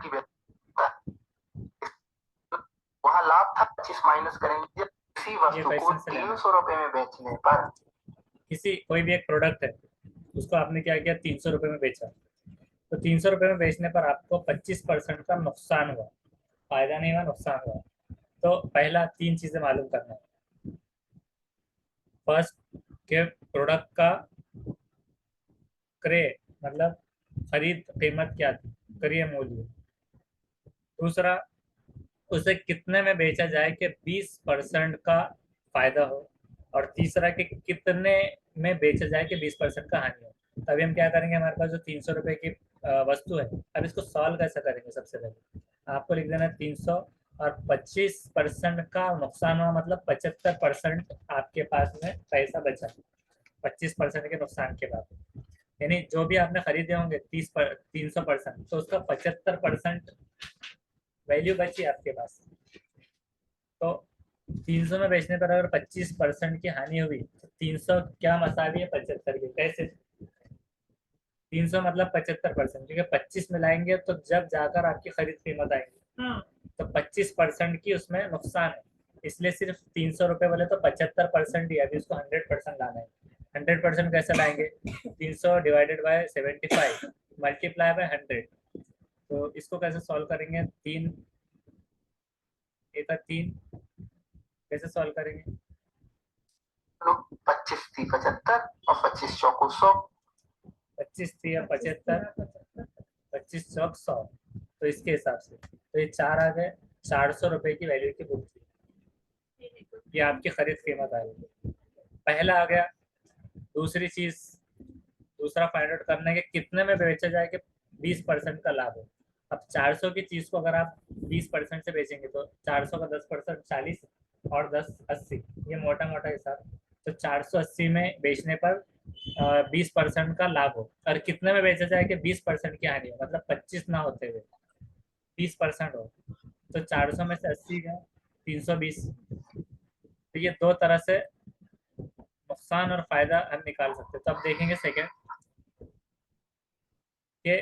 की वहाँ लाभ था 25 माइनस करेंगे इसी वस्तु को 300 रुपए में बेचने पर। किसी कोई भी एक प्रोडक्ट है उसको आपने क्या किया 300 रुपए में बेचा, तो 300 रुपए में बेचने पर आपको 25% का नुकसान हुआ, फायदा नहीं हुआ नुकसान हुआ। तो पहला 3 चीजें मालूम करना है। फर्स्ट के प्रोडक्ट का क्रय मतलब खरीद कीमत क्या थी, क्रय मूल्य। दूसरा उसे कितने में बेचा जाए कि 20% का फायदा हो, और तीसरा कि कितने में बेचा जाए कि 20% का हानि हो। तभी हम क्या करेंगे, हमारे पास जो 300 रुपए की वस्तु है, अब इसको सॉल्व कैसे करेंगे। सबसे पहले आपको लिख देना 300 और 25% का नुकसान हुआ, मतलब 75% आपके पास में पैसा बचा 25% के नुकसान के बाद। यानी जो भी आपने खरीदे होंगे 300%, तो उसका 75% वैल्यू बची आपके पास। तो 300 में बेचने पर अगर 25% की हानि हुई तो 300 क्या मसावी है 75 के। कैसे 300 मतलब 75%, क्योंकि 25 मिलाएंगे तो जब जाकर आपकी खरीद कीमत आएगी तो 25% की उसमें नुकसान है। इसलिए सिर्फ 300 रुपए बोले तो 75% ही, अभी उसको 100% लाना है। 100% कैसे लाएंगे, 300 डिवाइडेड बाय 75 मल्टीप्लाई बाय 100। तो इसको कैसे सॉल्व करेंगे, 3 एक 3 कैसे सॉल्व करेंगे। 25 थी 75 और 25 चौको 100। 25 थी 75, 25 चौक 100, तो इसके हिसाब से तो ये 4 आ गए। 400 रुपए की वैल्यू की बुक थी, ये आपकी खरीद कीमत आ गई। पहला आ गया। दूसरी चीज, दूसरा फाइंड आउट करना है कि कितने में बेचा जाए कि 20% का लाभ हो। अब 400 की चीज को अगर आप 20% से बेचेंगे तो 400 का 10% 40 और 10 80, ये मोटा मोटा हिसाब। तो 480 में बेचने पर 20% का लाभ हो, और कितने में बेचा जाए कि 20% की हानि हो, मतलब 25 ना होते हुए 20% हो। तो 400 में से 80 गया 320। तो ये दो तरह से नुकसान और फायदा हम निकाल सकते हैं। तो अब देखेंगे सेकेंड के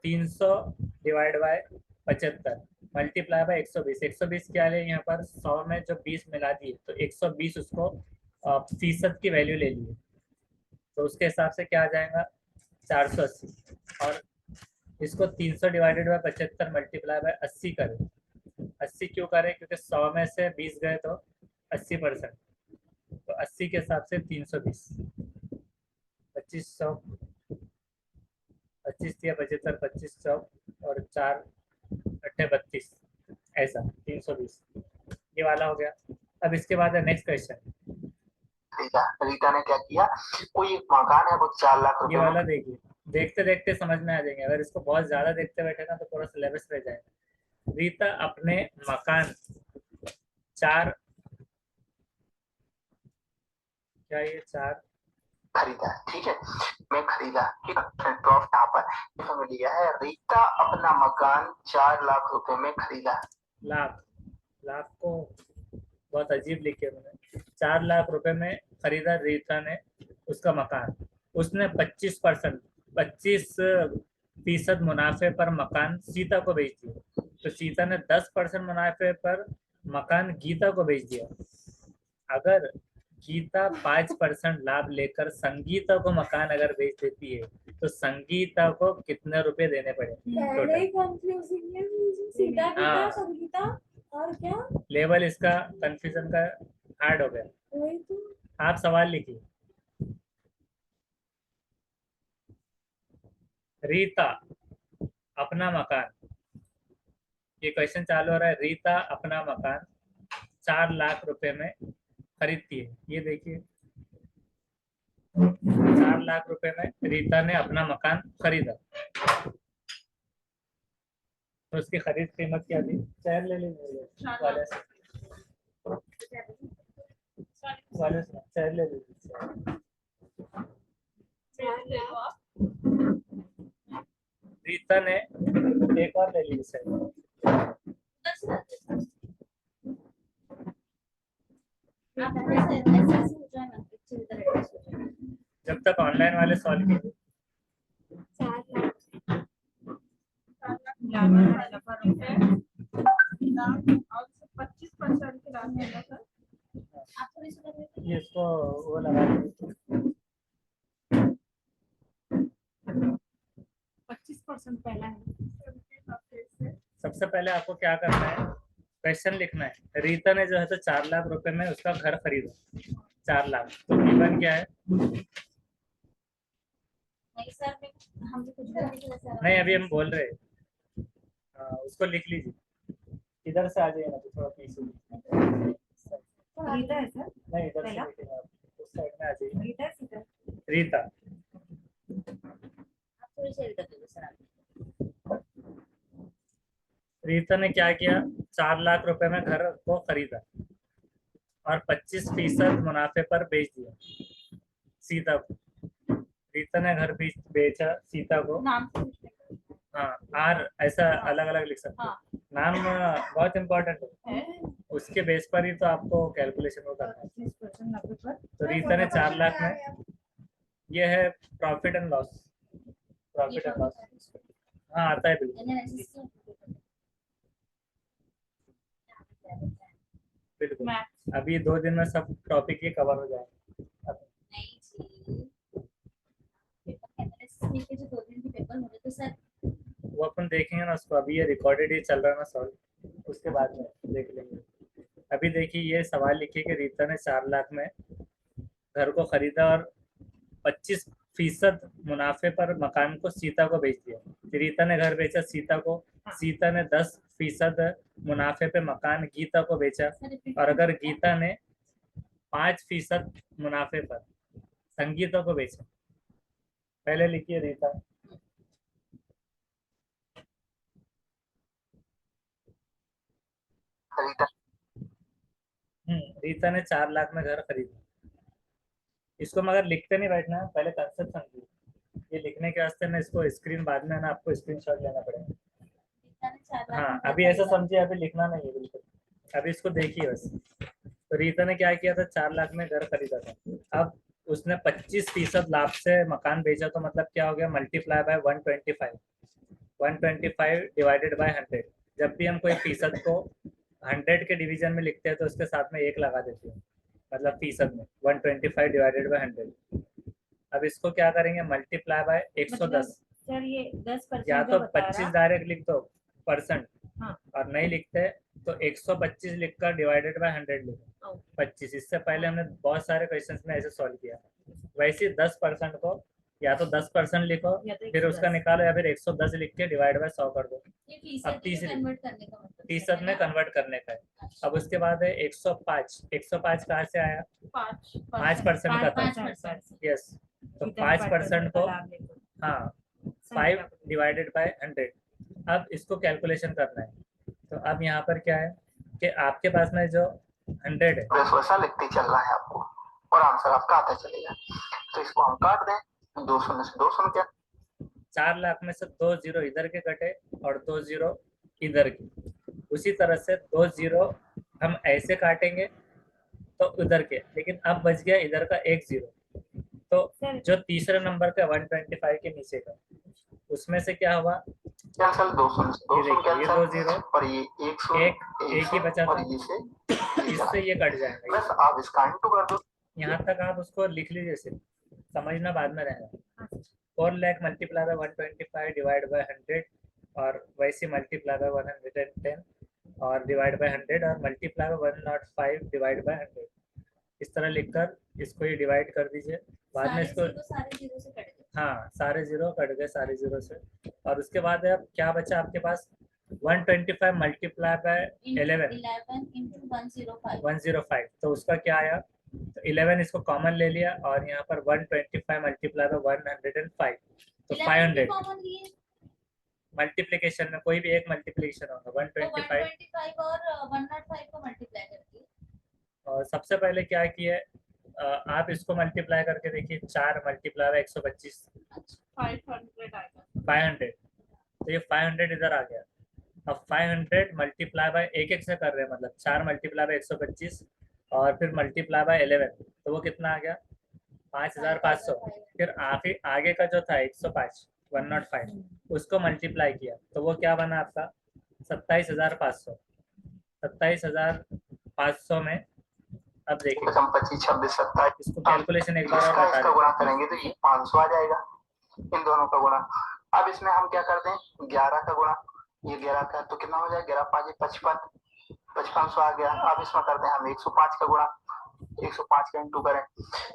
300 डिवाइड बाय 75 मल्टीप्लाई बाय 120। 120 क्या है यहाँ पर, 100 में जो 20 मिला दिए तो 120 उसको फीसद की वैल्यू ले लिए, तो उसके हिसाब से क्या आ जाएगा 480। और इसको 300 डिवाइडेड बाय 75 मल्टीप्लाई बाय 80 करें। 80 क्यों करें, क्योंकि 100 में से 20 गए तो 80%, तो 80 के हिसाब से 320। 2500 25 या 75, 25 चौक और 4 अट्ठे 32, ऐसा 320 ये वाला हो गया। अब इसके बाद है नेक्स्ट क्वेश्चन। रीता ने क्या किया, कोई एक मकान है वो 4 लाख रुपए ये वाला देखिए, देखते देखते समझ में आ जाएंगे, अगर इसको बहुत ज्यादा देखते बैठे ना तो पूरा सिलेबस रह जाएगा। रीता अपने मकान 4 क्या ये 4 खरीदा, ठीक है, मैं खरीदा, ठीक है, प्रॉफिट यहाँ पर हमें लिया है। रीता अपना मकान 4 लाख रुपए में खरीदा। लाख, लाख को बहुत अजीब लिखे मैंने। 4 लाख रुपए में खरीदा रीता ने उसका मकान। उसने 25% मुनाफे पर मकान सीता को बेच दिया। तो सीता ने 10% मुनाफे पर मकान गीता को बेच दिया। अगर गीता 5% लाभ लेकर संगीता को मकान अगर बेच देती है तो संगीता को कितने रुपए देने पड़े टोटल। और क्या लेवल इसका कंफ्यूजन का हार्ड हो गया। वही तो आप सवाल लिखिए। रीता अपना मकान, ये क्वेश्चन चालू हो रहा है। रीता अपना मकान 4 लाख रुपए में खरीदती है। ये देखिए 4 लाख रुपए में रीता ने अपना मकान खरीदा, तो उसकी खरीद कीमत क्या थी। चेयर ले लीजिए वाले से, वाले से चेयर ले लीजिए। रीता ने एक और ले ली सर। जब तक ऑनलाइन वाले सॉल्व कीजिए। और 25% की राशि है ना सर? ये इसको वो लगा देंगे। 25% पहला है। सबसे पहले आपको क्या करना है, क्वेश्चन लिखना है। रीता ने जो है तो 4 लाख रुपए में उसका घर खरीदा, 4 लाख, तो गिवन क्या है? नहीं सर, हम भी कुछ करने के लिए सर। नहीं, अभी हम बोल रहे हैं। उसको लिख लीजिए, इधर से आ जाइए ना, तो थोड़ा पीछे। रीता है सर? नहीं, इधर से पहला? लिखिए आप, उस साइड में आ जाइए। रीता है सर? रीता, आप थोड़ी सी कर दो सर आप। रीता ने क्या किया, 4 लाख रुपए में घर को खरीदा और 25% मुनाफे पर बेच दिया सीता को। रीता ने घर बेचा सीता को। नाम से पूछ लेंगे। हाँ, आर ऐसा अलग अलग लिख सकते हैं। नाम बहुत इम्पोर्टेंट है, उसके बेस पर ही तो आपको कैलकुलेशन को करना है। 25% नब्बे पर। तो रीता ने 4 लाख में, ये है profit and loss, profit and loss. हाँ, आता है बिल्कुल बिल्कुल। मैथ्स। अभी 2 दिन में सब टॉपिक ही कवर हो जाएंगे। नहीं जी, पेपर एनालिसिस के जो 2 दिन के पेपर होंगे तो सर वो अपन देखेंगे ना उसको, अभी ये रिकॉर्डेड ही चल रहा है ना सॉल्व, उसके बाद में देख लेंगे। अभी देखिए, ये सवाल लिखिए कि रीता ने 4 लाख में घर को खरीदा और 25% मुनाफे पर मकान को सीता को बेच दिया। रीता ने घर बेचा सीता को, सीता ने 10% मुनाफे पे मकान गीता को बेचा, और अगर गीता ने 5% मुनाफे पर संगीता को बेचा। पहले लिखिए रीता। रीता रीता ने 4 लाख में घर खरीदा। इसको मगर लिखते नहीं बैठना है, पहले कंसेप्ट समझिए। ये लिखने के वास्ते ना इसको स्क्रीन बाद में ना आपको स्क्रीनशॉट लेना पड़ेगा। हाँ, अभी ऐसा समझिए, अभी लिखना नहीं है बिल्कुल, अभी इसको देखिए बस। तो रीता ने क्या किया था, 4 लाख में घर खरीदा था। अब उसने 25% लाभ से मकान बेचा, तो मतलब क्या हो गया, मल्टीप्लाई बाय 125, 125 डिवाइडेड बाय 100। जब भी हम कोई फीसद को 100 के डिवीजन में लिखते हैं तो उसके साथ में 1 लगा देते हैं, मतलब फीसद में 125 डिवाइडेड बाय 100। अब इसको क्या करेंगे, मल्टीप्लाई बाय 110। सर ये 10% या तो जो बता 25 रहा। डायरेक्ट लिख दो परसेंट, हाँ। और नहीं लिखते तो 125 लिखकर डिवाइडेड बाय 100 लिखो, 25। इससे पहले हमने बहुत सारे क्वेश्चंस में ऐसे सॉल्व किया। वैसे 10% को या तो 10% लिखो, या तो फिर उसका 110। निकालो, या फिर 110 लिख के डिवाइड बाय 100 कर दो। ये अब फीसद में कन्वर्ट करने का मतलब फीसद में कन्वर्ट करने का है। अब उसके बाद है 105। 105 कहाँ से आया, 5% का था। 5%। यस, तो 5% को, हाँ, 5 डिवाइडेड बाय 100। अब इसको कैलकुलेशन करना है। तो अब यहाँ पर क्या है कि आपके पास में जो 100 है, बस वैसा लिखते चलना है आपको, और आंसर आपका आता चलेगा। तो इसको हम काट दें, 2 शून्य से 2 शून्य, 4 लाख में से 2 जीरो इधर के कटे और 2 जीरो इधर के। उसी तरह से 2 जीरो हम ऐसे काटेंगे तो उधर के, लेकिन अब बच गया इधर का 1 जीरो। तो जो तीसरे नंबर का 125 के नीचे का, उसमें से क्या हुआ, कैंसिल 2 शून्य से 2 ये शून्य देखिए, ये 2 कैंसिल, जीरो, और ये 1 शून्य, एक ही बचा और था, ये से इससे ये कट जाएगा। बस आप इसका इंटू कर दो। यहाँ तक आप उसको लिख लीजिए, सिर्फ समझना बाद में रहेगा। 4 lakh multiply by 125 divide by 100, और वैसे मल्टीप्लाई बाय 110 और डिवाइड बाय 100, और मल्टीप्लाई बाय 105 डिवाइड बाय 100। इस तरह लिखकर इसको ये डिवाइड कर दीजिए। बाद में इसको, सारे जीरो से कट गए। हाँ, सारे जीरो कट गए, सारे जीरो से। और उसके बाद अब क्या बचा आपके पास, 125 मल्टीप्लाई बाय 11 105। तो उसका क्या आया, तो 11 इसको कॉमन ले लिया, और यहाँ पर 125 मल्टीप्लाई बाय 105, तो 500। मल्टीप्लिकेशन में कोई भी एक मल्टीप्लिकेशन होगा, 125 और 105 को मल्टीप्लाई करके। और सबसे पहले क्या किए, आप इसको मल्टीप्लाई करके देखिए, 4 मल्टीप्लाई बाय 125, 500। तो ये 500 इधर आ गया। अब 500 मल्टीप्लाई बाय एक से कर रहे हैं, मतलब 4 मल्टीप्लाई बाय 125 और फिर मल्टीप्लाई बाय 11, तो वो कितना आ गया, 5500। फिर आगे का जो था 105 105, उसको मल्टीप्लाई किया, तो वो क्या बना आपका 27,500। 27,500 में अब देखिए 25, 26, 27 इसको कैलकुलेशन एक बार और इसका बता इसका दें। गुणा करेंगे तो ये 500 आ जाएगा, इन दोनों का गुणा। अब इसमें हम क्या करते हैं, 11 का गुणा, ये 11 का तो कितना हो जाएगा, 11 5 55, 5500 आ गया। अब इसमें करते हैं हम 105 का गुणा, 105 का इंटू करें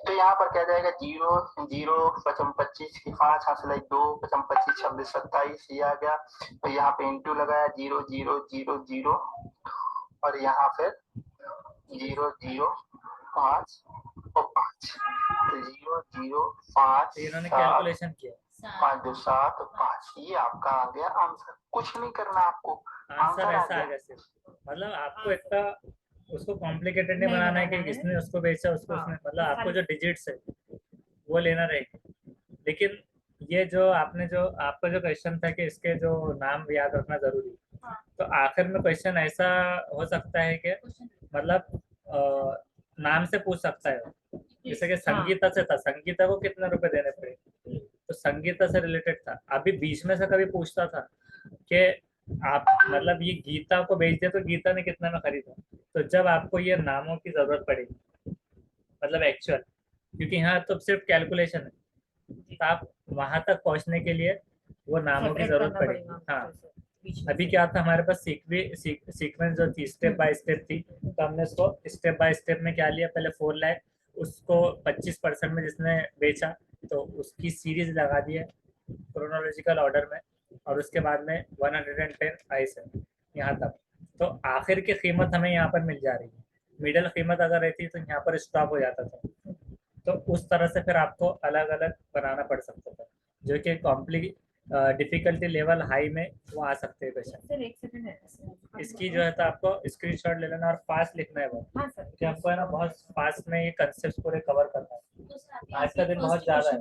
तो यहाँ पर क्या जाएगा, 0 0 पचम 25 की 5 हासिल 2 पचम 25 26 27 ये आ गया। तो यहाँ पे इंटू लगाया 0 0 0 0 और यहाँ फिर 0 0 5 और 5 तो 0 0 5 तो इन्होंने 7 कैलकुलेशन किया, 5 2 7 5 ये आपका आ गया आंसर। कुछ नहीं करना आपको, आंसर आंसर आ ऐसा आ गया। गया सिर्फ। मतलब आपको इतना उसको कॉम्प्लिकेटेड नहीं बनाना है कि किसने उसको बेचा उसको उसने, मतलब आपको जो डिजिट्स है वो लेना रहेगा। लेकिन ये जो आपने जो आपका जो क्वेश्चन था कि इसके जो नाम याद रखना जरूरी है, तो आखिर में क्वेश्चन ऐसा हो सकता है कि मतलब नाम से पूछ सकता है, जैसे कि संगीता से था, संगीता को कितने रुपए देने पड़े, तो संगीता से रिलेटेड था। अभी बीच में से कभी पूछता था कि आप मतलब ये गीता को बेच दे तो गीता ने कितने में खरीदा, तो जब आपको ये नामों की जरूरत पड़ेगी, मतलब एक्चुअल, क्योंकि यहाँ तो सिर्फ कैलकुलेशन है, तो आप वहां तक पहुंचने के लिए वो नामों की जरूरत पड़ेगी। हाँ, अभी क्या था हमारे पास सीक्वेंस जो थी स्टेप बाय स्टेप थी, तो हमने उसको स्टेप बाय स्टेप में क्या लिया, पहले 4 लाख उसको 25% में जिसने बेचा तो उसकी सीरीज लगा दी है क्रोनोलॉजिकल ऑर्डर में, और उसके बाद में 110 आइस है यहाँ तक। तो आखिर की कीमत हमें यहाँ पर मिल जा रही है, मिडल कीमत अगर रहती तो यहाँ पर स्टॉप हो जाता था। तो उस तरह से फिर आपको अलग अलग बनाना पड़ सकता था, जो कि डिफिकल्टी लेवल हाई में वो आ सकते हैं क्वेश्चन। सर एक सेकंड है इसकी जो है तो आपको स्क्रीनशॉट ले लेना और फास्ट लिखना है बहुत, हाँ सर क्योंकि हमको है ना बहुत फास्ट में ये कंसेप्ट पूरे कवर करना है। आज का दिन बहुत ज्यादा है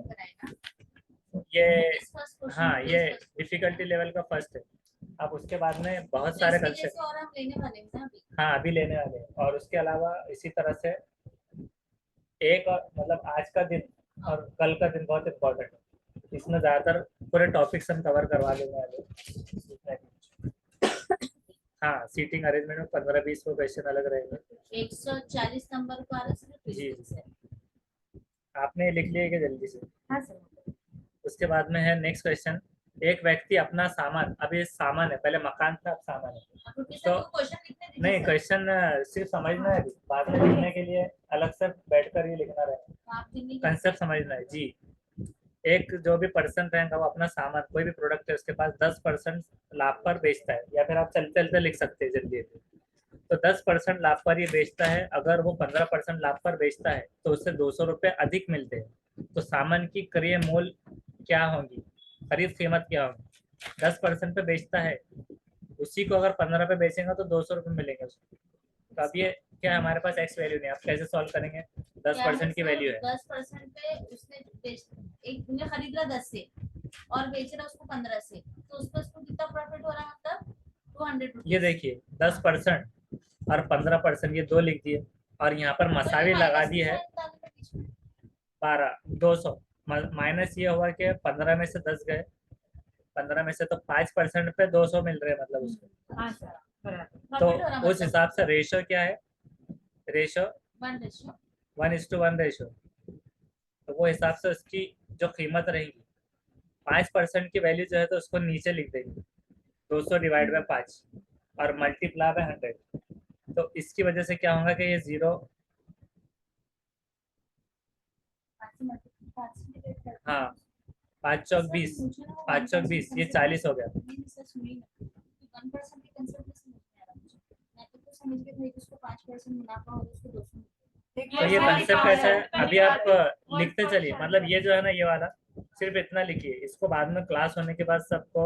ये, हाँ ये डिफिकल्टी लेवल का फर्स्ट है। अब उसके बाद में बहुत सारे कंसेप्ट और हम लेने वाले हैं ना अभी। हाँ अभी लेने वाले हैं, और उसके अलावा इसी तरह से एक और मतलब आज का दिन और कल का दिन बहुत इम्पोर्टेंट है, इसमें ज्यादातर पूरे टॉपिक्स हम कवर करवा देने वाले। हाँ, सीटिंग अरेंजमेंट में 15-20 वो क्वेश्चन अलग रहेंगे। 140 नंबर का आ रहा है जी सिर्फ। आपने लिख लिया क्या जल्दी से? हाँ सर। उसके बाद में है नेक्स्ट क्वेश्चन, एक व्यक्ति अपना सामान, अब ये सामान है, पहले मकान था अब सामान है, तो क्वेश्चन लिखने दीजिए नहीं सर। क्वेश्चन सिर्फ समझना है, बाद में लिखने के लिए अलग से बैठकर ये लिखना रहेगा, आप दिन कंसेप्ट समझना है जी। एक जो भी पर्सन रहेगा वो अपना सामान कोई भी प्रोडक्ट है उसके पास 10% लाभ पर बेचता है, या फिर आप चलते चलते लिख सकते हैं जल्दी जल्दी। तो 10% लाभ पर ये बेचता है, अगर वो 15% लाभ पर बेचता है तो उससे 200 रुपये अधिक मिलते हैं। तो सामान की क्रय मूल्य क्या होगी, खरीद कीमत क्या होगी? 10% पे बेचता है, उसी को अगर 15 पे बेचेंगे तो 200 रुपये मिलेंगे उसको। तो अब ये क्या है, हमारे पास एक्स वैल्यू नहीं, आप कैसे सॉल्व करेंगे? 10% की वैल्यू है, 10% पे उसने एक ने खरीद रहा 10 से और बेच रहा उसको 15 से, तो उसको कितना प्रॉफिट हो रहा है, मतलब 200 ये देखिए 10% और 15% ये दो लिख दिए, और यहाँ पर मसावी लगा दी है 200। माइनस ये हुआ कि 15 में से 10 गए, 15 में से तो 5% पे 200 मिल रहे हैं, मतलब उसको। हाँ सर बराबर। तो उस हिसाब से रेशो क्या है, रेशो 1:1 रेशो, तो वो हिसाब से उसकी जो कीमत रहेगी 5% की वैल्यू जो है तो उसको नीचे लिख देंगे 200 डिवाइड बाय 5 और मल्टीप्लाई बाय 100। तो इसकी वजह से क्या होगा कि ये 0, हाँ 5 चौक 20, 5 चौक 20 ये 40 हो गया। तो ये कंसेप्ट कैसा है, अभी आप लिखते चलिए, मतलब ये जो है ना ये वाला सिर्फ इतना लिखिए, इसको बाद में क्लास होने के बाद सबको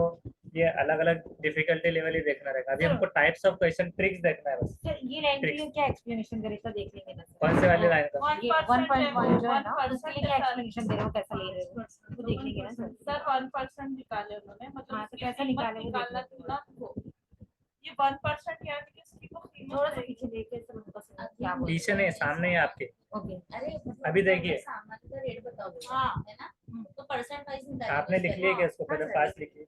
ये अलग अलग डिफिकल्टी लेवल ही देखना रहेगा। अभी हमको टाइप्स ऑफ क्वेश्चन ट्रिक्स देखना है बस। सर ये लाइन के लिए क्या एक्सप्लेनेशन करे तो देख लेंगे ना सर। कौन से वाले लाइन का? ये 1.1 जो है ना उसके लिए क्या एक्सप्लेनेशन दे रहे हो, कैसा ले रहे हो वो देख लेंगे ना सर। सर 1% निकाले उन्होंने, मतलब हाँ, तो कैसे निकाले वो निकालना देखो। था ना वो, ये 1% यानी कि इसकी वो कीमत थोड़ा सा रहेगी। पीछे देख के सब उनको समझ क्या बोल पीछे नहीं सामने ही आपके। ओके। अरे अभी देखिए। सामान का रेट बताओ, हाँ। है ना, तो परसेंट वाइज निकालेंगे। आपने लिख लिया क्या इसको, पहले हाँ, फास्ट लिखिए।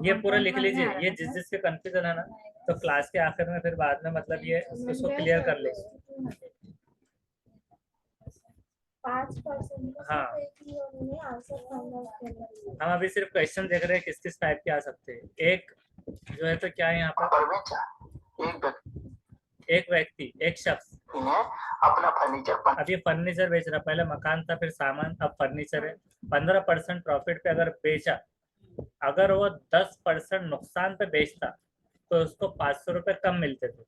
ये पूरा लिख 1.1 में लीजिए, आ रहा ये है जिस सर। जिसके कंफ्यूजन है ना, तो क्लास के आखिर में फिर बाद में मतलब ये उसको क्लियर कर ले। 5% हाँ, हम अभी सिर्फ क्वेश्चन देख रहे हैं किस किस टाइप के आ सकते हैं। एक जो है तो क्या है यहाँ पर, एक व्यक्ति, एक शख्स अपना फर्नीचर अभी फर्नीचर बेच रहा, पहले मकान था फिर सामान, अब फर्नीचर है। 15% प्रॉफिट पे अगर बेचा, अगर वो 10% नुकसान पे बेचता तो उसको 500 रुपये कम मिलते थे।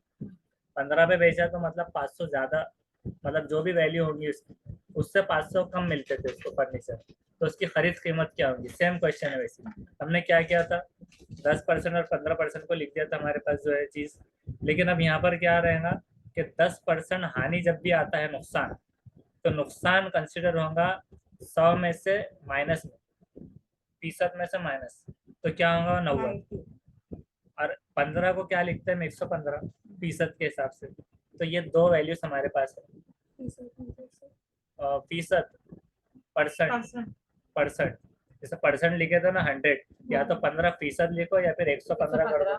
15 पे बेचा तो मतलब 500 ज्यादा, मतलब जो भी वैल्यू होगी उसकी उससे 500 कम मिलते थे उसको फर्नीचर, तो उसकी खरीद कीमत क्या होगी। सेम क्वेश्चन है वैसे। हमने क्या किया था, 10% और 15% को लिख दिया था हमारे पास जो है चीज, लेकिन अब यहाँ पर क्या रहेगा कि 10% हानि जब भी आता है नुकसान, तो नुकसान कंसिडर होगा 100 में से माइनस में, फीसद में से माइनस, तो क्या होगा 90। और 15 को क्या लिखते हैं 115 फीसद के हिसाब से। तो ये दो वैल्यूज हमारे पास है, फीसद, परसेंट। जैसे परसेंट लिखे थे ना 100, या तो 15% लिखो या फिर 115 कर दो,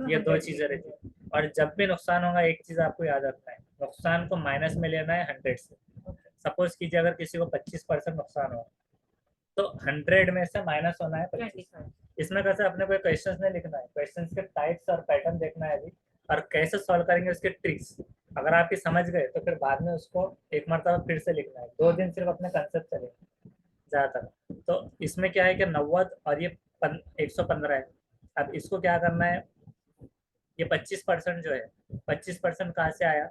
ये दो चीजें रहती है। और जब भी नुकसान होगा एक चीज आपको याद रखना है, नुकसान को माइनस में लेना है 100 से। सपोज कीजिए अगर किसी को 25% नुकसान हो तो 100 में से माइनस होना है 25। इसमें कैसे अपने कोई क्वेश्चंस नहीं लिखना है, क्वेश्चंस के टाइप्स और पैटर्न देखना है अभी, और कैसे सॉल्व करेंगे उसके ट्रिक्स। अगर आप ये समझ गए तो फिर बाद में उसको एक मरतबा फिर से लिखना है, 2 दिन सिर्फ अपने कंसेप्ट चलेंगे ज्यादातर। तो इसमें क्या है कि 90 और ये 115 है। अब इसको क्या करना है, ये 25% जो है, 25% कहाँ से आया,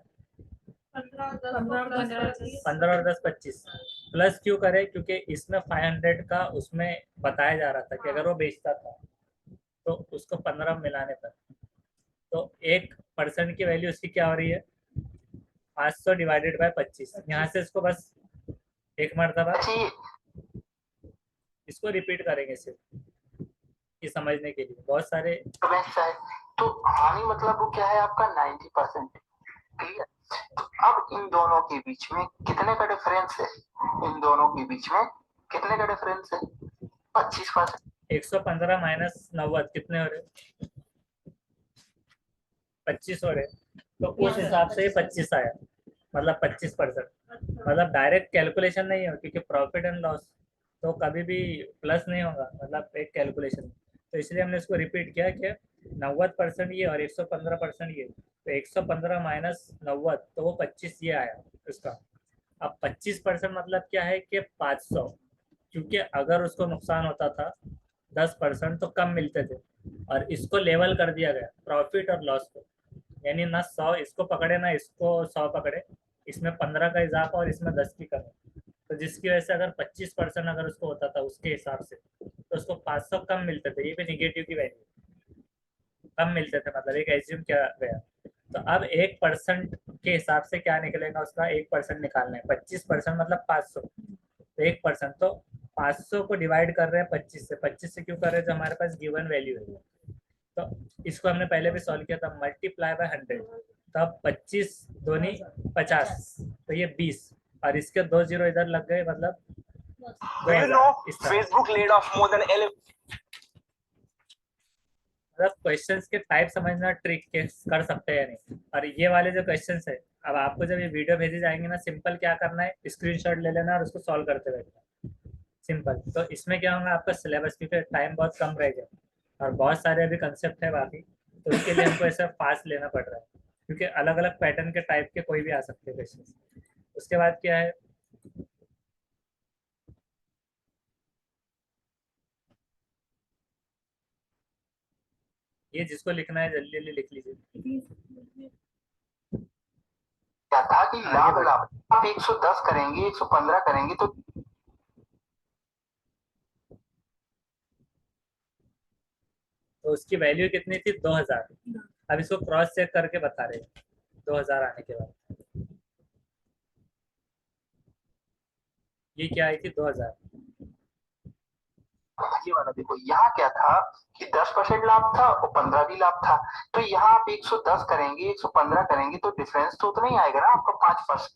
15 और 10 25 प्लस क्यों करे, क्योंकि इसमें 500 का उसमें बताया जा रहा था कि अगर वो बेचता था तो उसको 15 मिलाने पर, तो 1% की वैल्यू उसकी क्या हो रही है 500 डिवाइडेड बाय 25। यहाँ से इसको बस एक मरतबा इसको रिपीट करेंगे सिर्फ ये समझने के लिए, बहुत सारे। तो हानि मतलब वो क्या है आपका 90%, क्लियर। तो अब इन दोनों के बीच में कितने का डिफरेंस है, इन दोनों के बीच में कितने का डिफरेंस है 25%। 115 माइनस 90 कितने हो रहे, 25 हो रहे, तो उस हिसाब से 25 आया, मतलब 25%। मतलब डायरेक्ट कैलकुलेशन नहीं है क्योंकि प्रॉफिट एंड लॉस तो कभी भी प्लस नहीं होगा, मतलब एक कैलकुलेशन। तो इसलिए हमने इसको रिपीट किया कि 90% ये और 115% ये, तो 115 माइनस 90 तो वो 25 ये आया इसका। अब 25% मतलब क्या है कि 500, क्योंकि अगर उसको नुकसान होता था 10% तो कम मिलते थे, और इसको लेवल कर दिया गया प्रॉफिट और लॉस को, यानी ना 100 इसको पकड़े ना इसको 100 पकड़े, इसमें 15 का इजाफा और इसमें 10 की कमी। तो जिसकी वजह से अगर 25% अगर उसको होता था उसके हिसाब से तो उसको 500 कम मिलते थे, ये भी निगेटिव की वैल्यू, कम मिलते थे, मतलब एक एज्यूम किया गया। तो अब 1% के हिसाब से क्या निकलेगा, उसका 1% निकालना है, 25% मतलब 500, तो 1% तो 500 को डिवाइड कर रहे हैं 25 से, 25 से क्यों कर रहे हैं, जो हमारे पास गिवन वैल्यू है। तो इसको हमने पहले भी सॉल्व किया था, मल्टीप्लाई बाय 100, तब 25 दूनी 50, तो ये 20, और इसके 2 जीरो इधर लग गए, मतलब 2000। Facebook laid off more than 11. मतलब क्वेश्चंस के टाइप समझना ट्रिक के कर सकते हैं या नहीं। और ये वाले जो क्वेश्चंस है, अब आपको जब ये वीडियो भेजे जाएंगे ना, सिंपल क्या करना है, स्क्रीनशॉट ले लेना और उसको सॉल्व करते बैठना, सिंपल। तो इसमें क्या होगा आपका सिलेबस, क्योंकि टाइम बहुत कम रहेगा और बहुत सारे अभी कंसेप्ट है बाकी, तो उसके लिए हमको ऐसा फास्ट लेना पड़ रहा है, क्योंकि अलग अलग पैटर्न के टाइप के कोई भी आ सकते हैं क्वेश्चन। उसके बाद क्या है, ये जिसको लिखना है जल्दी जल्दी लिख लीजिए। क्या था कि लाभ आप 110 करेंगे 115 करेंगे तो उसकी वैल्यू कितनी थी 2000। अब इसको क्रॉस चेक करके बता रहे हैं 2000 आने के बाद ये क्या आई थी 2000। ये वाला देखो, यहाँ क्या था कि 10% लाभ था और 15 भी लाभ था, तो यहाँ आप 110 करेंगे 115 करेंगे तो डिफरेंस तो उतना ही आएगा ना आपका 5%।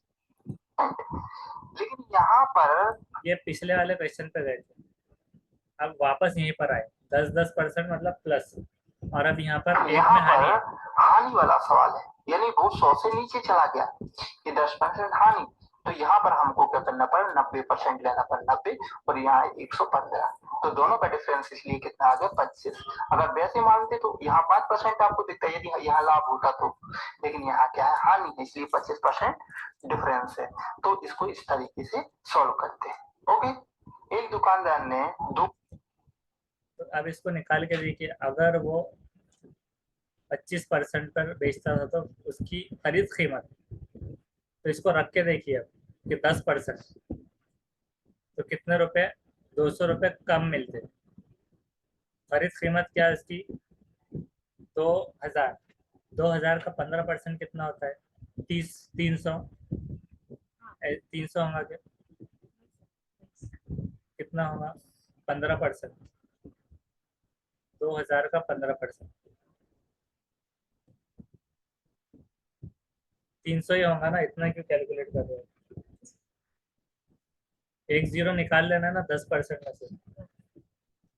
लेकिन यहाँ पर ये पिछले वाले क्वेश्चन पे गए थे, अब वापस यहीं पर आए 10% मतलब प्लस, और अब यहाँ पर एक यहाँ में हानि है। पर हानि वाला सवाल है, यानी वो 100 से नीचे चला गया, ये 10% हानि, तो यहाँ पर हमको क्या करना पड़ा, 90% लेना पड़ा, 90 और यहाँ 115, तो दोनों का डिफरेंस इसलिए कितना आ गया, 25। अगर वैसे मानते तो यहाँ 5% आपको दिखता है यदि यहाँ लाभ होता तो, लेकिन यहाँ क्या है, हानि है, इसलिए 25% डिफरेंस है। तो इसको इस तरीके से सॉल्व करते हैं। ओके, एक दुकानदार ने दो, तो अब इसको निकाल के देखिए, अगर वो 25% पर बेचता था तो उसकी खरीद कीमत, तो इसको रख के देखिए अब कि 10% तो कितने रुपए, 200 रुपए कम मिलते। खरीद कीमत क्या है इसकी, 2000, 2000 का 15% कितना होता है, 300 होगा क्या, कितना होगा, 15%, 2000 का 15%, 300 ही होगा ना, इतना क्यों कैलकुलेट कर रहे हो, एक जीरो निकाल लेना ना 10% में से,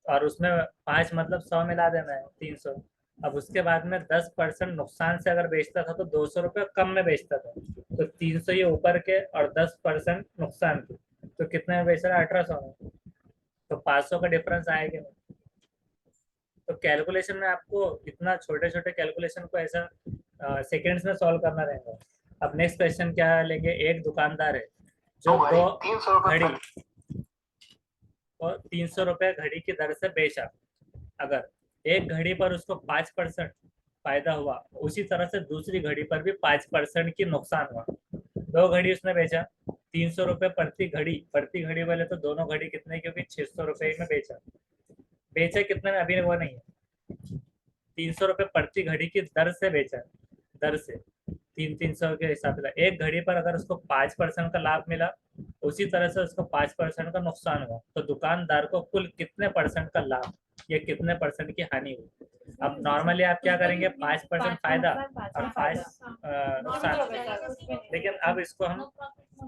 और उसमें 5 मतलब 100 मिला देना है, 300। अब उसके बाद में 10% नुकसान से अगर बेचता था तो 200 रुपये कम में बेचता था, तो 300 ये ऊपर के और 10% नुकसान के, तो कितने में बेच रहा है, 1800 में, तो 500 का डिफरेंस आएगा नहीं। तो कैलकुलेशन में आपको इतना छोटे छोटे कैलकुलेशन को ऐसा सेकेंड्स में सॉल्व करना रहेगा। अब नेक्स्ट क्वेश्चन क्या लेंगे, एक दुकानदार है जो दो 300 घड़ी रुपए, और 300 रुपये घड़ी की दर से बेचा, अगर एक घड़ी पर उसको 5% फायदा हुआ, उसी तरह से दूसरी घड़ी पर भी 5% की नुकसान हुआ, दो घड़ी उसने बेचा, 300 रुपये प्रति घड़ी वाले, तो दोनों घड़ी कितने, क्योंकि 600 रुपये में बेचा कितने में अभी वो नहीं है, 300 रुपये प्रति घड़ी की दर से बेचा, दर से 300 के हिसाब से। एक घड़ी पर अगर उसको 5% का लाभ मिला, उसी तरह से उसको 5% का नुकसान हुआ, तो दुकानदार को कुल कितने परसेंट का लाभ या कितने परसेंट की हानि हुई। अब नॉर्मली आप क्या करेंगे, 5% फायदा और 5 नुकसान, लेकिन अब इसको हम,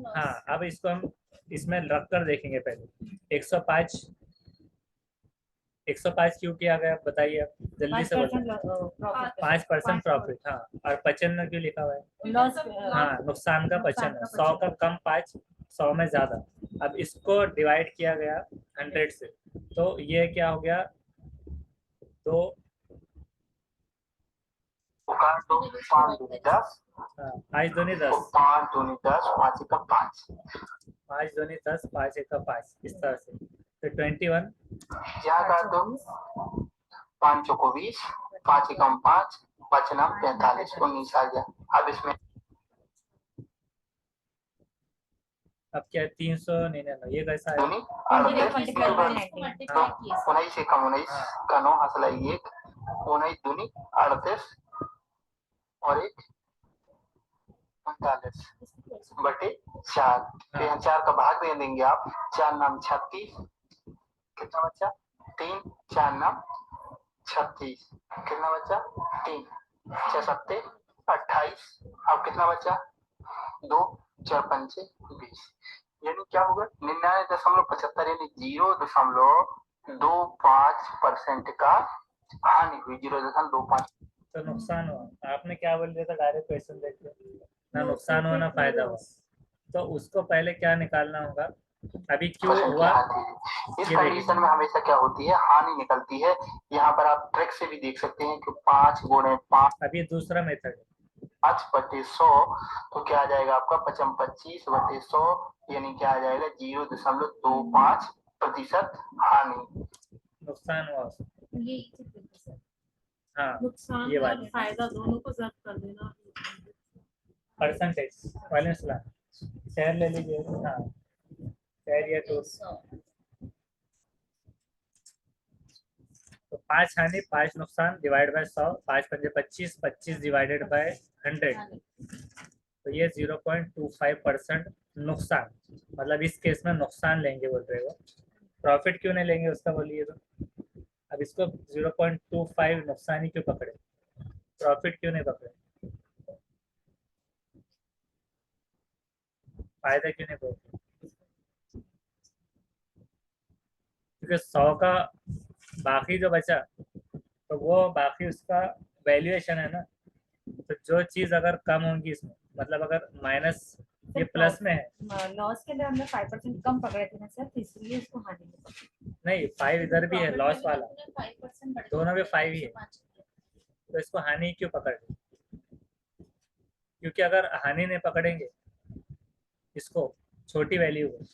हाँ अब इसको हम इसमें रख कर देखेंगे। पहले 105 क्यों किया गया, बताइए आप जल्दी से बताइए। 5% प्रॉफिट, हाँ, और 95 क्यों लिखा हुआ है, लॉस, हाँ नुकसान का 95, 100 का कम 5, 100 में ज्यादा। अब इसको डिवाइड किया गया 100 से, तो ये क्या हो गया, तो दुकान तो 5 दूनी 10, 5 दूनी 10, 5 दूनी 10, 5 का 5, 5 दूनी 10, 5 एक का 5, इस तरह से, तो 21, यहाँ का तो 5 चौको 20, 5 एकम 5, 5 नाम 45, 19 आ गया। अब इसमें अब क्या है, 300 नहीं नहीं, ये कैसा है, दूनी 19 एकम 19 का 9 हासिल 1, 19 दूनी 38 और 1 39 बटे 4, फिर यहाँ 4 का भाग दे देंगे आप, 4 नाम 36, कितना बचा 3, 4 नाम 36, कितना बचा 3, 6 सत्ते 28, अब कितना बचा 2, 4 पंचे 20, यानी क्या होगा 99.75, यानी 0.25% का हानि हुई, 0.25। तो नुकसान हुआ। आपने क्या बोल दिया था, डायरेक्ट क्वेश्चन देखते, ना नुकसान हुआ ना फायदा हुआ, तो उसको पहले क्या निकालना होगा, अभी क्यों हुआ, इस कंडीशन में हमेशा क्या होती है, हानि निकलती है। यहाँ पर आप ट्रिक से भी देख सकते हैं कि 5 गुणे 5, अभी दूसरा मेथड 5 बटे 100, तो क्या आ जाएगा आपका 25 बटे 100, यानी क्या आ जाएगा 0.25% हानि, नुकसान हुआ, ये हाँ नुकसान ये और वाली फायदा दोनों को जब्त कर देना। परसेंटेज वाले शेयर ले लीजिए, हाँ शेयर या टू, तो 5 हानि 5 नुकसान डिवाइड बाय 100, 5 पंजे 25, 25 डिवाइडेड बाय 100, तो ये 0.25% नुकसान, मतलब इस केस में नुकसान लेंगे बोल रहे हो, प्रॉफिट क्यों नहीं लेंगे उसका बोलिए तो। अब इसको 0.25 नुकसान ही क्यों पकड़े, प्रॉफिट क्यों नहीं पकड़े, फायदा क्यों नहीं पकड़े, क्योंकि 100 का बाकी जो बचा तो वो बाकी उसका वैल्यूएशन है ना। तो जो चीज अगर कम होगी इसमें, मतलब अगर माइनस ये प्लस में है, लॉस के अंदर हमने 5% कम पकड़े थे ना सर, तो इसलिए इसको हानि में पकड़े। नहीं 5 इधर भी है, लॉस वाला 5% बढ़ दोनों में 5 ही है, 5 तो इसको हानि क्यों पकड़ ली? क्योंकि अगर हानि नहीं पकड़ेंगे इसको छोटी वैल्यू को,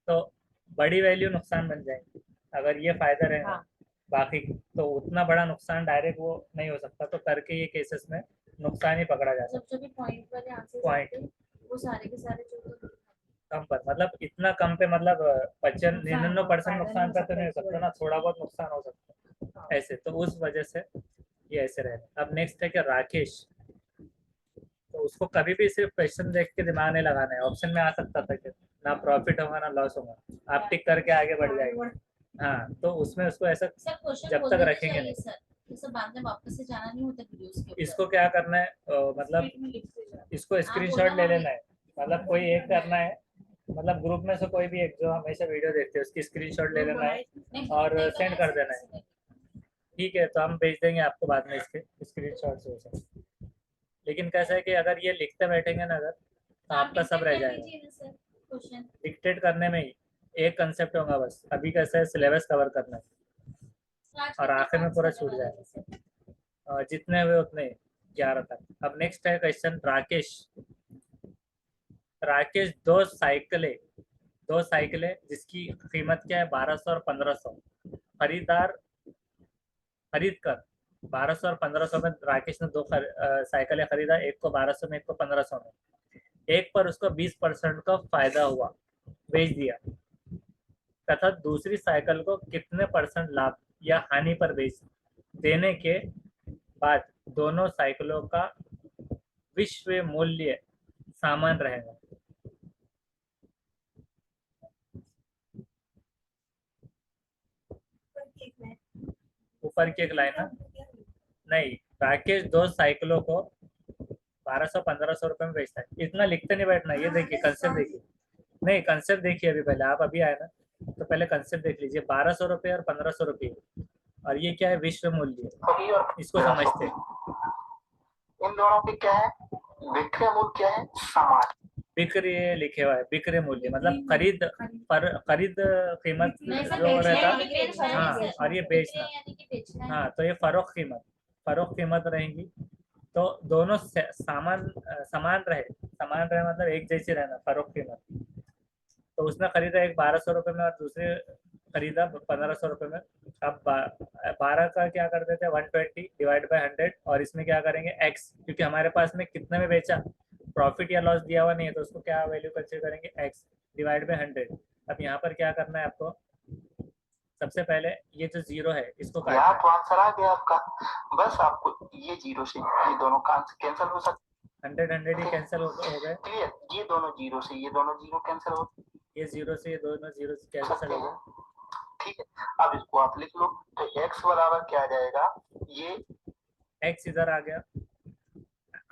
तो बड़ी वैल्यू नुकसान बन जाएगी। अगर ये फायदा रहेगा हाँ। बाकी तो उतना बड़ा नुकसान डायरेक्ट वो नहीं हो सकता, तो करके ये केसेस में नुकसान ही पकड़ा जा सकता जब जो भी पॉइंट वाले आंसर Point. वो सारे के सारे जो कम पर, मतलब इतना कम पे, मतलब 99% नुकसान पे तो नहीं हो सकता ना, थोड़ा बहुत नुकसान हो सकता है ऐसे, तो उस वजह से ये ऐसे रहेगा। अब नेक्स्ट है कि राकेश, तो उसको कभी भी सिर्फ क्वेश्चन देख के दिमाग नहीं लगाना है, ऑप्शन में आ सकता था कि ना प्रॉफिट होगा ना लॉस होगा, आप टिक करके आगे बढ़ जाएंगे। हाँ, तो उसमें उसको ऐसा सर क्वेश्चन जब तक रखेंगे नहीं। सर ये सब बाद में वापस से जाना नहीं होता वीडियोस के ऊपर। इसको क्या करना है, मतलब इसको स्क्रीनशॉट ले लेना है, मतलब कोई एक करना है, मतलब ग्रुप में से कोई भी एक जो हमेशा वीडियो देखते हैं उसकी स्क्रीनशॉट ले लेना है और सेंड कर देना है। ठीक है, तो हम भेज देंगे आपको बाद में इसके स्क्रीनशॉट से सब। लेकिन कैसा है कि अगर ये लिखते बैठेंगे ना अगर, तो आपका सब रह जाएगा। डिक्टेट करने में ही एक कंसेप्ट होगा बस, अभी कैसा है सिलेबस कवर करना है और आखिर में पूरा छूट जाएगा। जितने हुए उतने 11 तक। अब नेक्स्ट है क्वेश्चन राकेश। राकेश दो साइकिलें जिसकी कीमत क्या है 1200 और 1500, खरीद कर 1200 और 1500 में राकेश ने दो साइकिलें खरीदा, एक को 1200 में एक को 1500 में। एक पर उसको 20% का फायदा हुआ, बेच दिया, तथा दूसरी साइकिल को कितने % लाभ या हानि पर बेच देने के बाद दोनों साइकिलों का विश्व मूल्य समान रहेगा। ऊपर की एक लाइन है, नहीं राकेश दो साइकिलों को 1200-1500 रुपए में बेचता है। इतना लिखते नहीं बैठना, ये देखिए कंसेप्ट देखिए, नहीं कंसेप्ट देखिए अभी पहले, आप अभी आए ना तो पहले कंसेप्ट देख लीजिए। 1200 रुपये और 1500 रुपये, और ये क्या है विश्व मूल्य, इसको समझते हैं। इन दोनों की क्या है, विक्रय मूल्य क्या है, समान। बिक्री लिखे हुआ है, बिक्री मूल्य मतलब खरीद कीमत जो रहता, हाँ, और ये बेचना, हाँ, तो ये फरोख्त कीमत रहेंगी। तो दोनों समान रहे मतलब एक जैसी रहना फरोख्त कीमत। तो उसने खरीदा एक 1200 रुपये में और दूसरे खरीदा 1500 रुपये में। अब 12 का क्या कर देते हैं 120 डिवाइड बाय 100, और इसमें क्या करेंगे x, क्योंकि हमारे पास में कितने में बेचा, प्रॉफिट या लॉस दिया हुआ नहीं है, तो उसको क्या वैल्यू कंसीडर करेंगे x डिवाइड बाय 100। अब यहाँ पर क्या करना है आपको, सबसे पहले ये जो जीरो है इसको काटना यहाँ है। तो आंसर आ गया आपका, बस आपको ये जीरो से ये दोनों का कैंसिल हो सकता 100 ही कैंसिल हो गए, क्लियर, ये दोनों जीरो से ये दोनों जीरो कैंसिल हो ये जीरो से ये दोनों जीरो से कैंसिल सकते हो हैं। गए। ठीक है, अब इसको आप लिख लो, तो x बराबर क्या आ जाएगा, ये x इधर आ गया,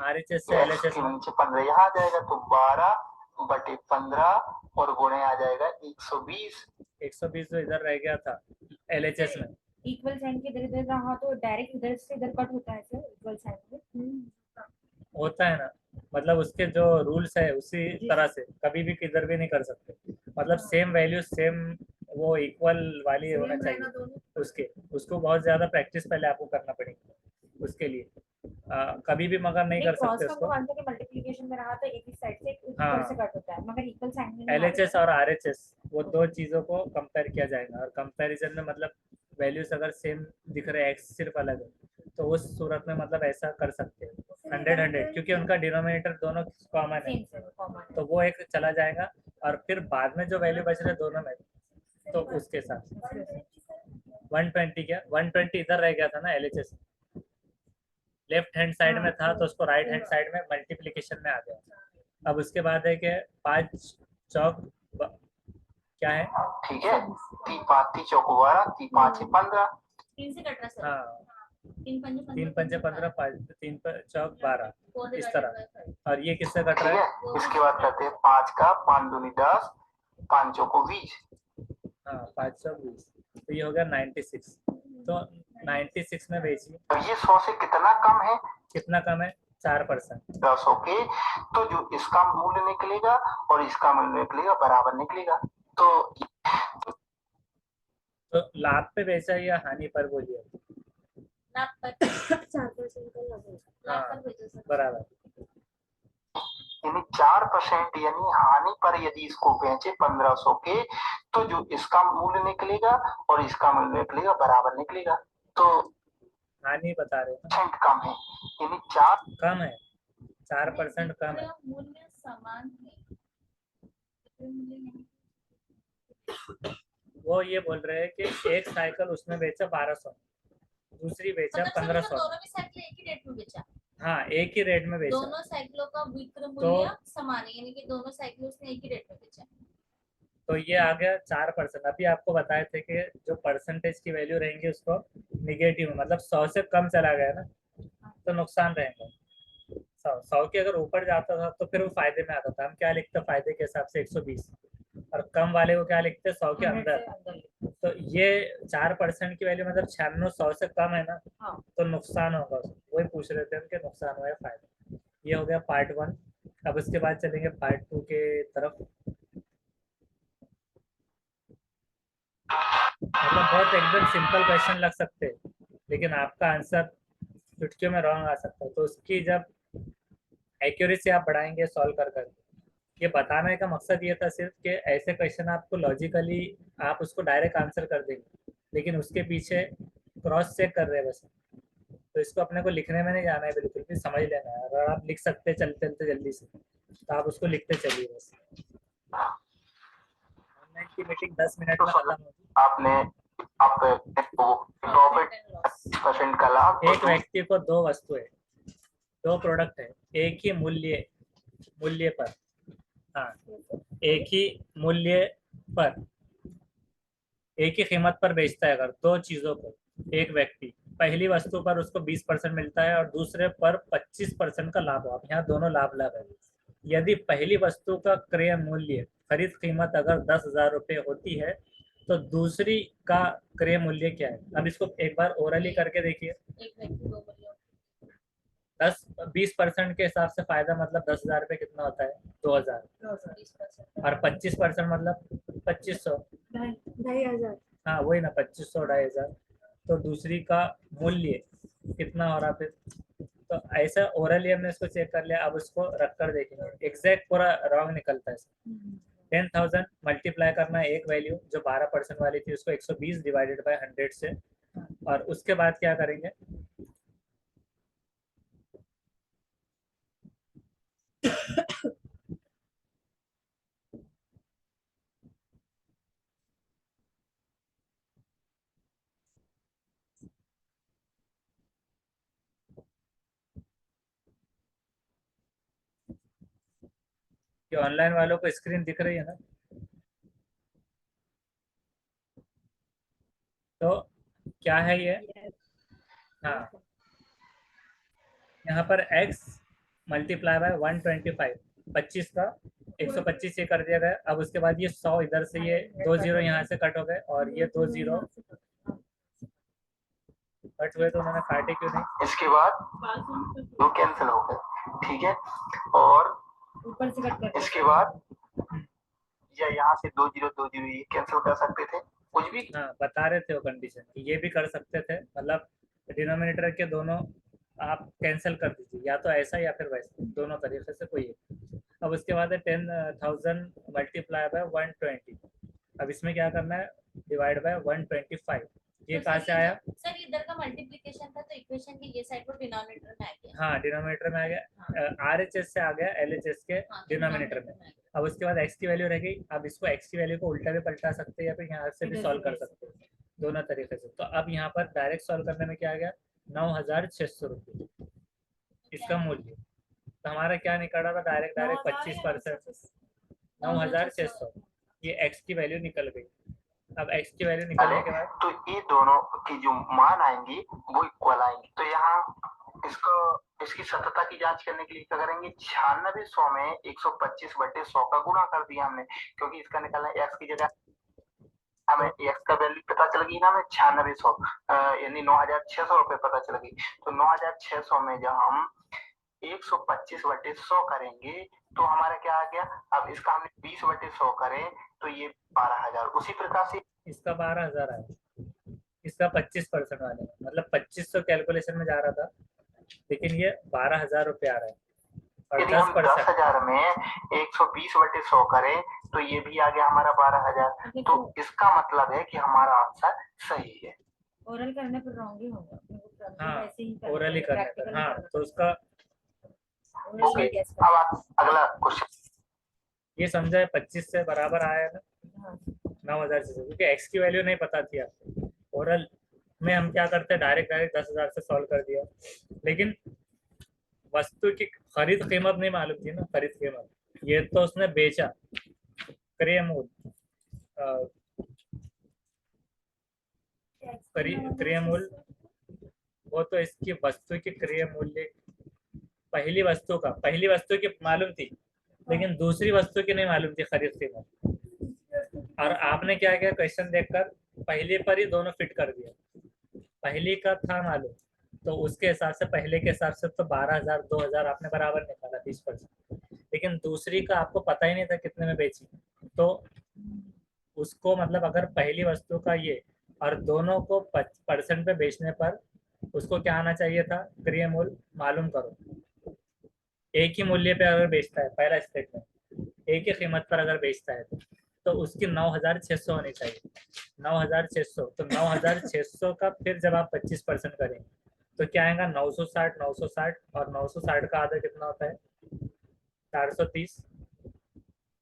RHS से LHS के में, नीचे 15 यहाँ आ जाएगा, तो 12/15 और गुणे आ जाएगा 120। 120 जो इधर रह गया था LHS में, इक्वल साइन के इधर इधर रहा तो डायरेक्ट इधर से इधर कट होता है सर, इक्वल साइन में होता है ना, मतलब उसके जो रूल्स है उसी तरह से कभी भी किधर भी नहीं कर सकते, मतलब सेम वैल्यू सेम वो इक्वल वाली होना चाहिए उसको बहुत ज्यादा प्रैक्टिस पहले आपको करना पड़ेगी उसके लिए। कभी भी मगर नहीं कर सकते उसको। मल्टीप्लिकेशन में रहा तो एक ही साइड से हाँ। ऊपर से कट होता है, मगर इक्वल साइन में LHS और RHS वो दो चीजों को कंपेयर किया जाएगा, और कंपैरिजन में मतलब वैल्यूज अगर सेम दिख रहे हैं x सिर्फ अलग है, तो उस सूरत में मतलब ऐसा कर सकते हैं 100 क्योंकि उनका डिनोमिनेटर दोनों कॉमन है, तो वो एक चला जाएगा, और फिर बाद में जो वैल्यू बच रहे दोनों में, तो उसके साथ 120 क्या 120 इधर रह गया था ना LHS, लेफ्ट हैंड साइड में था तो उसको राइट हैंड साइड में मल्टीप्लिकेशन में आ गया। अब उसके बाद है कि 5 चौक क्या है, ठीक है, 3 चौक 12, 3 15, 3 से कट रहा सर। हाँ 3 पंजे 15, 3 चौक 12, इस तरह। और ये किससे कट ठीक रहा है, है, इसके बाद करते हैं 5 का 5 दूनी 10, 5 चौको 20। हाँ 5 चौक 20, तो ये हो गया 96। तो 96 में बेचिए। अब ये 100 से कितना कम है? कितना कम है? 4%। 10 के, तो जो इसका मूल्य निकलेगा और इसका मूल्य निकलेगा बराबर निकलेगा। तो लाभ पे बेचा या हानि पर बोलिए? लाभ पर 4% का लगेगा। लाभ पर बेचो सर। बराबर। यानी 4% यानी हानि पर यदि इसको बेचे 1500 के, तो जो इसका मूल्य निकलेगा और इसका मूल्य निकलेगा बराबर निकलेगा। तो हानि बता रहे हैं ना, कम है, यानी 4 कम है, 4% कम है। मूल्य समान है, मूल्य नहीं। वो ये बोल रहे हैं कि एक साइकिल उसने बेचा 1200, दूसरी बेचा 1500। दोनों भी साइकिल एक ही रेट में बेचा। हाँ, एक ही रेट में बेचा। दोनों साइकिलों का विक्रय मूल्य समान है, यानी कि दोनों साइकिल उसने एक ही रेट में बेचा। तो ये आ गया 4%। अभी आपको बताए थे कि जो परसेंटेज की वैल्यू रहेंगी उसको निगेटिव, मतलब 100 से कम चला गया ना तो नुकसान रहेगा। 100 के अगर ऊपर जाता था तो फिर वो फायदे में आता था। हम क्या लिखते फायदे के हिसाब से 120, और कम वाले को क्या लिखते 100 के अंदर। तो ये 4% की वैल्यू मतलब 96 100 से कम है ना, तो नुकसान होगा। वही पूछ रहे थे हम कि नुकसान हुआ है फायदा। ये हो गया पार्ट 1। अब उसके बाद चलेंगे पार्ट 2 के तरफ। मतलब बहुत एकदम सिंपल क्वेश्चन लग सकते हैं, लेकिन आपका आंसर चुटकियों में रॉन्ग आ सकता है। तो उसकी जब एक्यूरेसी आप बढ़ाएंगे सॉल्व कर कर, ये बताने का मकसद ये था सिर्फ कि ऐसे क्वेश्चन आपको लॉजिकली आप उसको डायरेक्ट आंसर कर देंगे, लेकिन उसके पीछे क्रॉस चेक कर रहे हैं बस। तो इसको अपने को लिखने में नहीं जाना है, बिल्कुल भी समझ लेना है। अगर आप लिख सकते चलते चलते जल्दी से तो आप उसको लिखते चलिए बस। ऑनलाइन की मीटिंग 10 मिनट में खत्म होगी। आपने प्रॉफिट का लाभ। एक व्यक्ति को दो वस्तुएं, दो प्रोडक्ट है, एक ही मूल्य पर, हाँ, एक ही मूल्य पर, एक ही कीमत पर बेचता है। अगर दो चीजों को एक व्यक्ति, पहली वस्तु पर उसको 20% मिलता है और दूसरे पर 25% का लाभ हो। अब यहाँ दोनों लाभ है। यदि पहली वस्तु का क्रय मूल्य, खरीद कीमत अगर 10,000 रुपये होती है तो दूसरी का क्रय मूल्य क्या है? अब इसको एक बार ओरली करके देखिए। 20% के हिसाब से फायदा मतलब 10,000 रुपये कितना होता है? 2,000। और 25% मतलब 2500, 2,500। हाँ वही ना, 2500 2,500। तो दूसरी का मूल्य कितना हो रहा फिर? तो ऐसा ओरली हमने इसको चेक कर लिया। अब उसको रख कर देखेंगे, एग्जैक्ट पूरा रॉन्ग निकलता है। 10,000 मल्टीप्लाई करना है एक वैल्यू जो 12% वाली थी उसको 120 डिवाइडेड बाय 100 से, और उसके बाद क्या करेंगे, कि ऑनलाइन वालों को स्क्रीन दिख रही है ना? तो क्या है ये? हाँ, यहाँ पर x मल्टीप्लाई बाय 125, 25 का 125 ये कर दिया गया। अब उसके बाद ये 100 इधर से, ये 2 जीरो यहाँ से कट हो गए और ये 2 जीरो कट हुए, तो उन्होंने काटे क्यों नहीं? इसके बाद वो कैंसिल हो गए, ठीक है। और ऊपर से कट कर, इसके बाद या यहाँ से 2 जीरो 2 जीरो ये कैंसिल कर सकते थे, कुछ भी। हाँ, बता रहे थे वो कंडीशन कि ये भी कर सकते थे, मतलब डिनोमिनेटर के दोनों आप कैंसिल कर दीजिए, या तो ऐसा या फिर वैसा, दोनों तरीके से कोई है। अब उसके बाद है 10,000 मल्टीप्लाई बाय 120। अब इसमें क्या करना है, डिवाइड बाय 125। ये कहाँ से आया सर? इधर का मल्टीप्लिकेशन था तो इक्वेशन की ये साइड पर डिनोमिनेटर में आ गया। हाँ, डिनोमिनेटर में आ गया, RHS से आ गया LHS के डिनोमिनेटर में। अब उसके बाद x की वैल्यू रह गई। अब इसको x की वैल्यू को उल्टा भी पलटा सकते हैं या फिर यहाँ से भी सॉल्व कर सकते हैं, दोनों तरीके से। तो अब यहाँ पर डायरेक्ट सॉल्व करने में क्या आ गया, 9,600 रुपये इसका मूल्य। तो हमारा क्या निकल रहा था, डायरेक्ट 25%, 9,600। ये x की वैल्यू निकल गई। अब x की वैल्यू निकलने के बाद तो ये दोनों की जो मान आएंगी वो इक्वल आएंगी। तो यहाँ इसको, इसकी सत्यता की जांच करने के लिए क्या करेंगे, 9600 में 125/100 का गुणा कर दिया हमने, क्योंकि इसका निकालना x की जगह हमें एक्स का वैल्यू पता चल गई ना, हमें 9600 यानी 9600 रुपए पता चल गई। तो 9600 में जब हम 125/100 करेंगे तो हमारा क्या आ गया। अब इसका हमने 20/100 करें तो ये 12,000। उसी प्रकार से इसका 12,000 आया, इसका 25% वाले में, मतलब 2500 कैलकुलेशन में जा रहा था, लेकिन ये 12,000 रुपये आ रहा है। और यदि हम 10,000 में 120/100 करें तो ये भी आ गया हमारा 12,000। तो इसका मतलब है कि हमारा आंसर सही है। ओरल करने पर रॉन्ग ही होगा। हाँ, वैसे ही ओरल ही करने पर, हाँ, तो उसका ओके, अब आप अगला क्वेश्चन। ये समझा है, 25 से बराबर आया ना 9,000 से, क्योंकि एक्स की वैल्यू नहीं पता थी आपको। ओरल में हम क्या करते हैं, डायरेक्ट 10,000 से सॉल्व कर दिया, लेकिन वस्तु की खरीद कीमत नहीं मालूम थी ना, खरीद कीमत। ये तो उसने बेचा, क्रय मूल्य, क्रय मूल्य, वो तो इसकी वस्तु की क्रय मूल्य, पहली वस्तु की मालूम थी, लेकिन दूसरी वस्तु की नहीं मालूम थी खरीद कीमत। और आपने क्या किया, क्वेश्चन देखकर पहले पर ही दोनों फिट कर दिया। पहली का था मालूम, तो उसके हिसाब से, पहले के हिसाब से तो 12,000 2,000 आपने बराबर निकाला 20%, लेकिन दूसरी का आपको पता ही नहीं था कितने में बेची, तो उसको मतलब अगर पहली वस्तु का ये और दोनों को % पे बेचने पर उसको क्या आना चाहिए था, क्रय मूल्य मालूम करो। एक ही मूल्य पे अगर बेचता है, पहला स्टेटमेंट, एक ही कीमत पर अगर बेचता है तो उसकी 9,600 होनी चाहिए। 9,600, तो 9,600 का फिर जब आप 25% करेंगे तो क्या आएगा, 960, 960, और 960 का आधा कितना होता है, 430,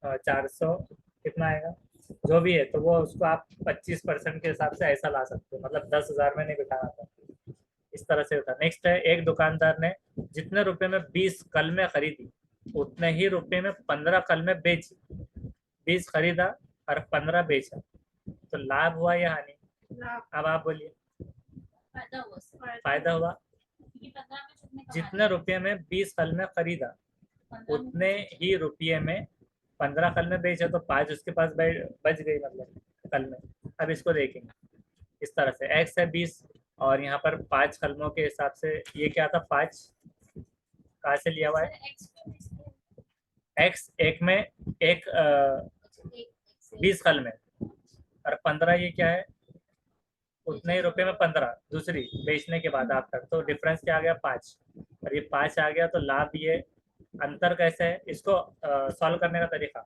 400 कितना आएगा, जो भी है, तो वो उसको आप 25% के हिसाब से ऐसा ला सकते हो, मतलब 10,000 में नहीं बिठाना था, इस तरह से होता। नेक्स्ट है, एक दुकानदार ने जितने रुपए में 20 कलमें खरीदी उतने ही रुपए में 15 कलमें बेची। 20 खरीदा और 15 बेचा, तो लाभ हुआ या हानि? अब आप बोलिए। फायदा हुआ। जितने रुपये में 20 कलमें खरीदा उतने ही रुपये में 15 कलमें बेचा, तो 5 उसके पास बच गई, मतलब कलमें। अब इसको देखेंगे इस तरह से, x है 20 और यहाँ पर 5 कलमों के हिसाब से ये क्या था, 5 कहाँ से लिया हुआ है, x एक में एक 20 कलमें और 15, ये क्या है, उतने ही रुपए में 15 दूसरी बेचने के बाद आफ्टर, तो डिफरेंस क्या आ गया, 5, और ये 5 आ गया। तो लाभ, ये अंतर कैसे है, इसको सॉल्व करने का तरीका,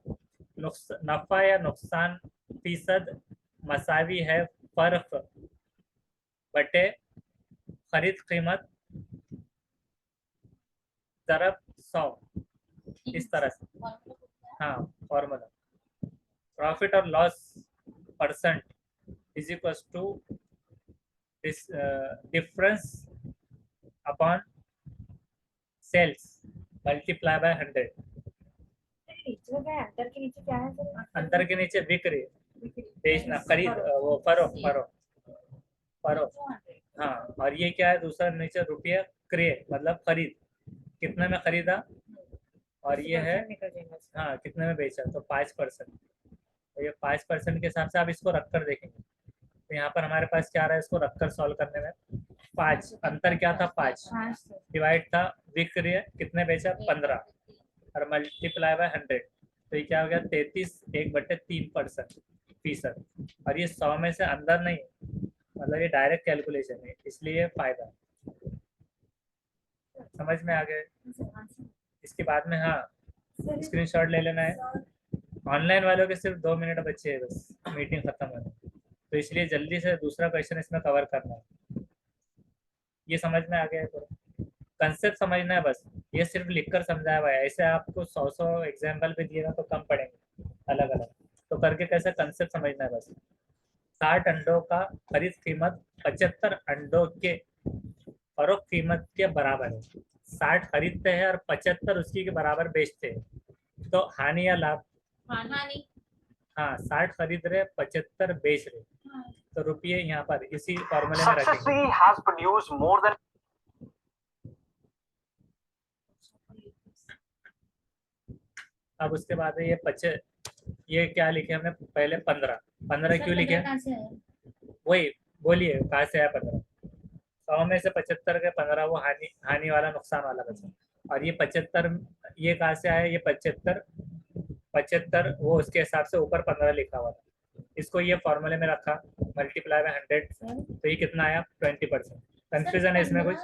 नफा या नुकसान फीसद मसावी है फर्क बटे खरीद कीमत ज़रब 100, इस तरह से। हाँ, फॉर्मूला, प्रॉफिट और loss percent is equal to this difference upon sales multiply by 100। अंतर के नीचे क्या है सर? अंतर के नीचे बिक्री, बेचना, खरीद, वो फरोख्त। हाँ, और ये क्या है, दूसरा नीचे रुपये, क्रय मतलब खरीद, कितने में खरीदा, और ये है हाँ कितने में बेचा, तो 5%। तो ये 5% के हिसाब से आप इसको रखकर देखेंगे, तो यहाँ पर हमारे पास क्या आ रहा है, इसको रखकर सॉल्व करने में 5, अंतर क्या था, 5 डिवाइड था विक्रय, कितने बेचा, 15, और मल्टीप्लाई बाय 100, तो ये क्या हो गया, 33 1/3% फीसद। और ये 100 में से अंदर नहीं, मतलब ये डायरेक्ट कैलकुलेशन है, इसलिए फायदा। समझ में आ गए? इसके बाद में हाँ स्क्रीनशॉट ले लेना है। ऑनलाइन वालों के सिर्फ 2 मिनट बचे हैं बस मीटिंग खत्म होने, तो इसलिए जल्दी से दूसरा क्वेश्चन इसमें कवर करना है। ये समझ में आ गया है, पूरा कंसेप्ट समझना है बस, ये सिर्फ लिखकर समझाया हुआ है। ऐसे आपको 100 एग्जाम्पल भी दिए ना तो कम पड़ेंगे अलग अलग, तो करके कैसे कंसेप्ट समझना है बस। 60 अंडों का खरीद कीमत 75 अंडों के फरोख्त कीमत के बराबर है। 60 खरीदते हैं और 75 उसकी के बराबर बेचते हैं, तो हानि या लाभ? हानि। हाँ, 60 खरीद रहे, 75 बेच रहे, तो रुपये यहाँ पर इसी फॉर्मूले में रखेंगे। अब उसके बाद ये क्या लिखे हमने पहले, 15 15 क्यों लिखे? कहाँ से आया? वही बोलिए, कहाँ से आया 15? 100 में से 75 के 15 वो हानि वाला, नुकसान वाला बचा। और ये 75 ये कहाँ से आया? ये 75 वो उसके हिसाब से ऊपर 15 लिखा हुआ था, इसको ये फॉर्मूले में रखा, मल्टीप्लाई बाय 100, तो ये कितना आया? 20%। कंफ्यूजन है इसमें कुछ?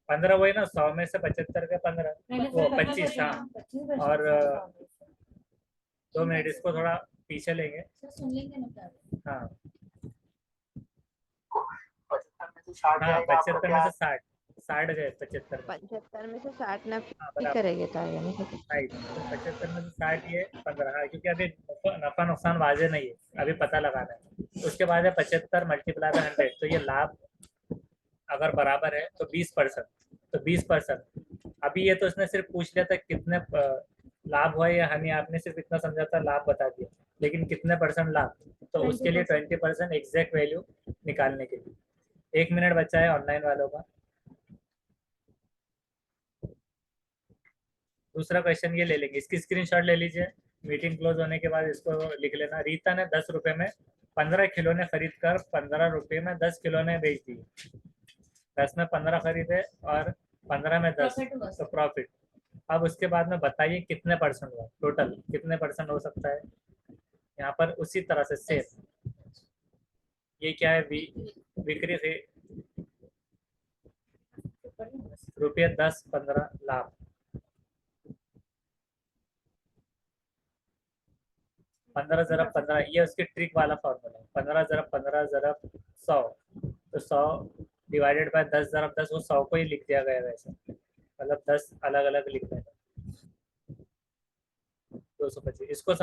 15 वही ना, 100 में से 75 के 15 वो 25। हाँ, और 2 मिनट इसको थोड़ा पीछे लेंगे। सर सुन लेंगे ना क्या? हाँ 75 में से 60 हाँ, जाएगा, आपका 75 में क्या? से 60 गए 75 में। 75 में से 60 ना हाँ ही बराबर, करेंगे तो आएगा ना। राइट। तो 75 में से 60 ये 15। हाँ, क्योंकि अभी नफा नुकसान वाजे नहीं है, अभी पता लगाना है। उसके बाद है 75 मल्टीप्लाई बाय 100, तो ये लाभ अगर बराबर है तो 20%, तो 20%। अभी ये तो इसने सिर्फ पूछ लिया था कितने लाभ हुआ या हानि, आपने सिर्फ इतना समझा था, लाभ बता दिया, लेकिन कितने % लाभ, तो उसके लिए 20% एग्जैक्ट वैल्यू निकालने के लिए 1 मिनट बचा है ऑनलाइन वालों का। दूसरा क्वेश्चन ये ले लेंगे, इसकी स्क्रीनशॉट ले लीजिए, मीटिंग क्लोज होने के बाद इसको लिख लेना। रीता ने 10 रुपए में 15 खिलौने खरीद कर 15 रुपए में 10 खिलौने बेच दिए। 10 में 15 खरीदे और 15 में 10, Profit हुआ। तो प्रॉफिट। अब उसके बाद में बताइए कितने % हुआ, टोटल कितने % हो सकता है। यहाँ पर उसी तरह से सेम, ये क्या है, बिक्री से रुपये 10 15 लाभ, 15 ज़रब 15, ये उसके ट्रिक वाला फॉर्मूला है। 15 ज़रब 15 ज़रब 100, तो 100 डिवाइडेड बाय 10 ज़रब 10, वो 100 को ही लिख दिया गया वैसे, मतलब 10 अलग अलग लिख देना। 225 इसको